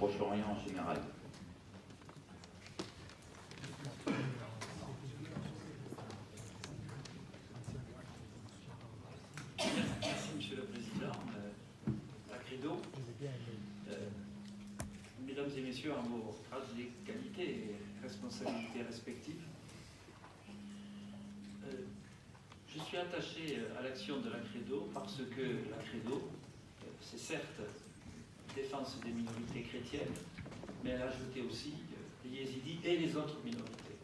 Proche-Orient en général. Merci, Monsieur le Président. Credo, Mesdames et Messieurs, en vos grades d'égalité et responsabilités respectives, je suis attaché à l'action de la Credo parce que la Credo, c'est certes défense des minorités chrétiennes, mais elle a ajouté aussi les yézidis et les autres minorités.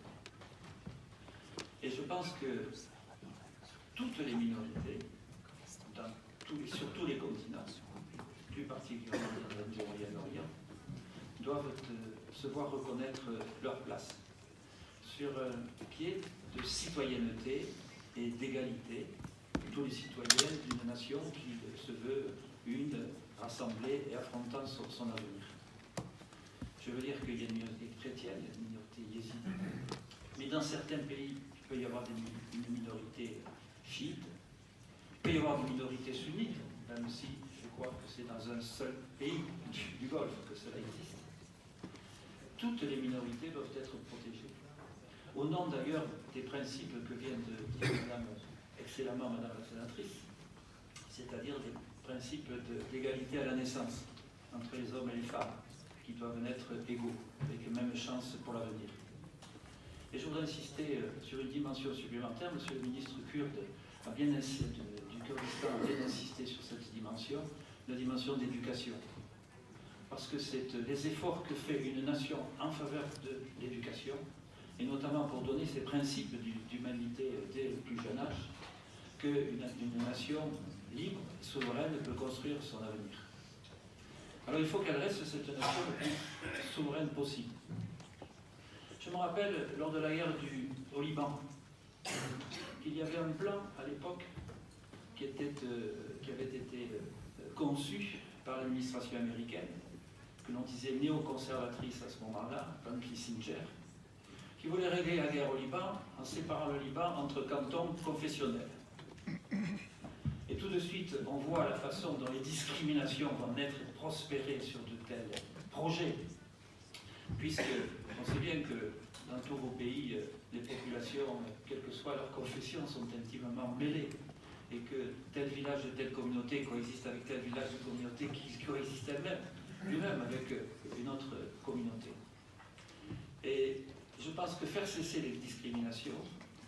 Et je pense que toutes les minorités, sur tous les continents, plus particulièrement dans le Moyen-Orient, doivent se voir reconnaître leur place sur un pied de citoyenneté et d'égalité, tous les citoyens d'une nation qui se veut une, rassemblée et affrontant son avenir. Je veux dire qu'il y a une minorité chrétienne, il y a une minorité yézidi, mais dans certains pays, il peut y avoir une minorité chiite, il peut y avoir des minorités sunnites, même si je crois que c'est dans un seul pays du Golfe que cela existe. Toutes les minorités doivent être protégées. Au nom d'ailleurs des principes que vient de dire excellemment Madame la sénatrice, c'est-à-dire des principes d'égalité à la naissance entre les hommes et les femmes, qui doivent naître égaux, avec les mêmes chances pour l'avenir. Et je voudrais insister sur une dimension supplémentaire. Monsieur le ministre kurde du Kurdistan a bien insisté sur cette dimension, la dimension d'éducation. Parce que c'est les efforts que fait une nation en faveur de l'éducation, et notamment pour donner ces principes d'humanité dès le plus jeune âge, qu'une nation libre, souveraine, peut construire son avenir. Alors il faut qu'elle reste cette nation le plus souveraine possible. Je me rappelle, lors de la guerre au Liban, qu'il y avait un plan à l'époque qui avait été conçu par l'administration américaine, que l'on disait néoconservatrice à ce moment-là, plan Kissinger, qui voulait régler la guerre au Liban en séparant le Liban entre cantons confessionnels. Et tout de suite, on voit la façon dont les discriminations vont naître et prospérer sur de tels projets, puisque on sait bien que dans tous vos pays, les populations, quelle que soit leur confession, sont intimement mêlées, et que tel village de telle communauté coexiste avec tel village de communauté qui coexiste lui-même avec une autre communauté. Et je pense que faire cesser les discriminations,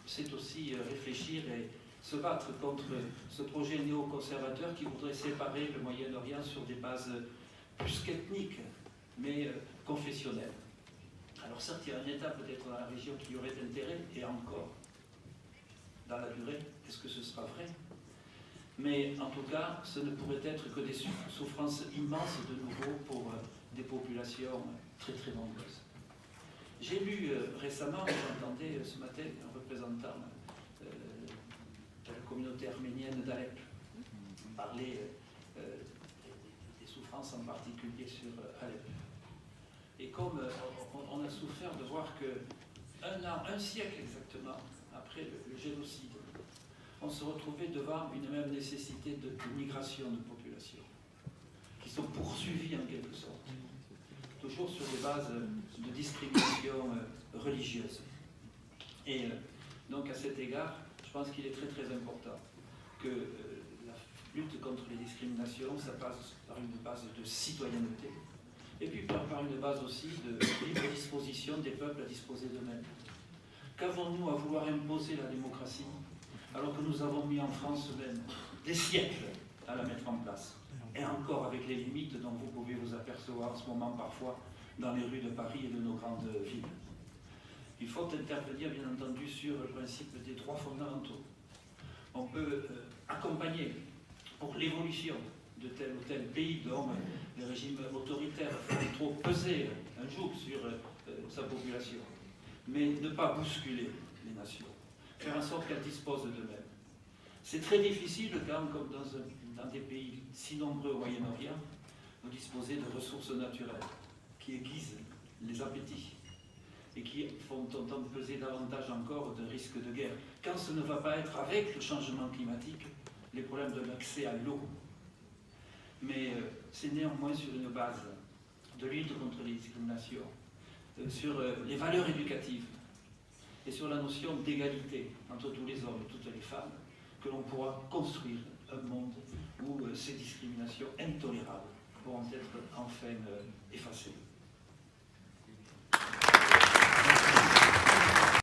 c'est aussi réfléchir et se battre contre ce projet néoconservateur qui voudrait séparer le Moyen-Orient sur des bases plus qu'ethniques, mais confessionnelles. Alors certes, il y a un État peut-être dans la région qui y aurait intérêt, et encore, dans la durée, est-ce que ce sera vrai? Mais en tout cas, ce ne pourrait être que des souffrances immenses de nouveau pour des populations très très nombreuses. J'ai lu récemment, j'entendais ce matin un représentant de la communauté arménienne d'Alep parler des souffrances en particulier sur Alep. Et comme on a souffert de voir que un siècle exactement après le génocide, on se retrouvait devant une même nécessité de migration de population, qui sont poursuivies en quelque sorte, toujours sur des bases de discrimination religieuse. Et donc à cet égard, je pense qu'il est très très important que la lutte contre les discriminations, ça passe par une base de citoyenneté, et puis par une base aussi de libre disposition des peuples à disposer d'eux-mêmes. Qu'avons-nous à vouloir imposer la démocratie alors que nous avons mis en France même des siècles à la mettre en place, et encore avec les limites dont vous pouvez vous apercevoir en ce moment parfois dans les rues de Paris et de nos grandes villes. Il faut intervenir bien entendu sur le principe des droits fondamentaux. On peut accompagner pour l'évolution de tel ou tel pays dont les régimes autoritaires font trop peser un joug sur sa population, mais ne pas bousculer les nations, faire en sorte qu'elles disposent d'eux-mêmes. C'est très difficile quand, comme dans des pays si nombreux au Moyen-Orient, vous disposez de ressources naturelles qui aiguisent les appétits et qui font entendre peser davantage encore de risques de guerre. Quand ce ne va pas être avec le changement climatique, les problèmes de l'accès à l'eau. Mais c'est néanmoins sur une base de lutte contre les discriminations, sur les valeurs éducatives et sur la notion d'égalité entre tous les hommes et toutes les femmes, que l'on pourra construire un monde où ces discriminations intolérables pourront être enfin effacées.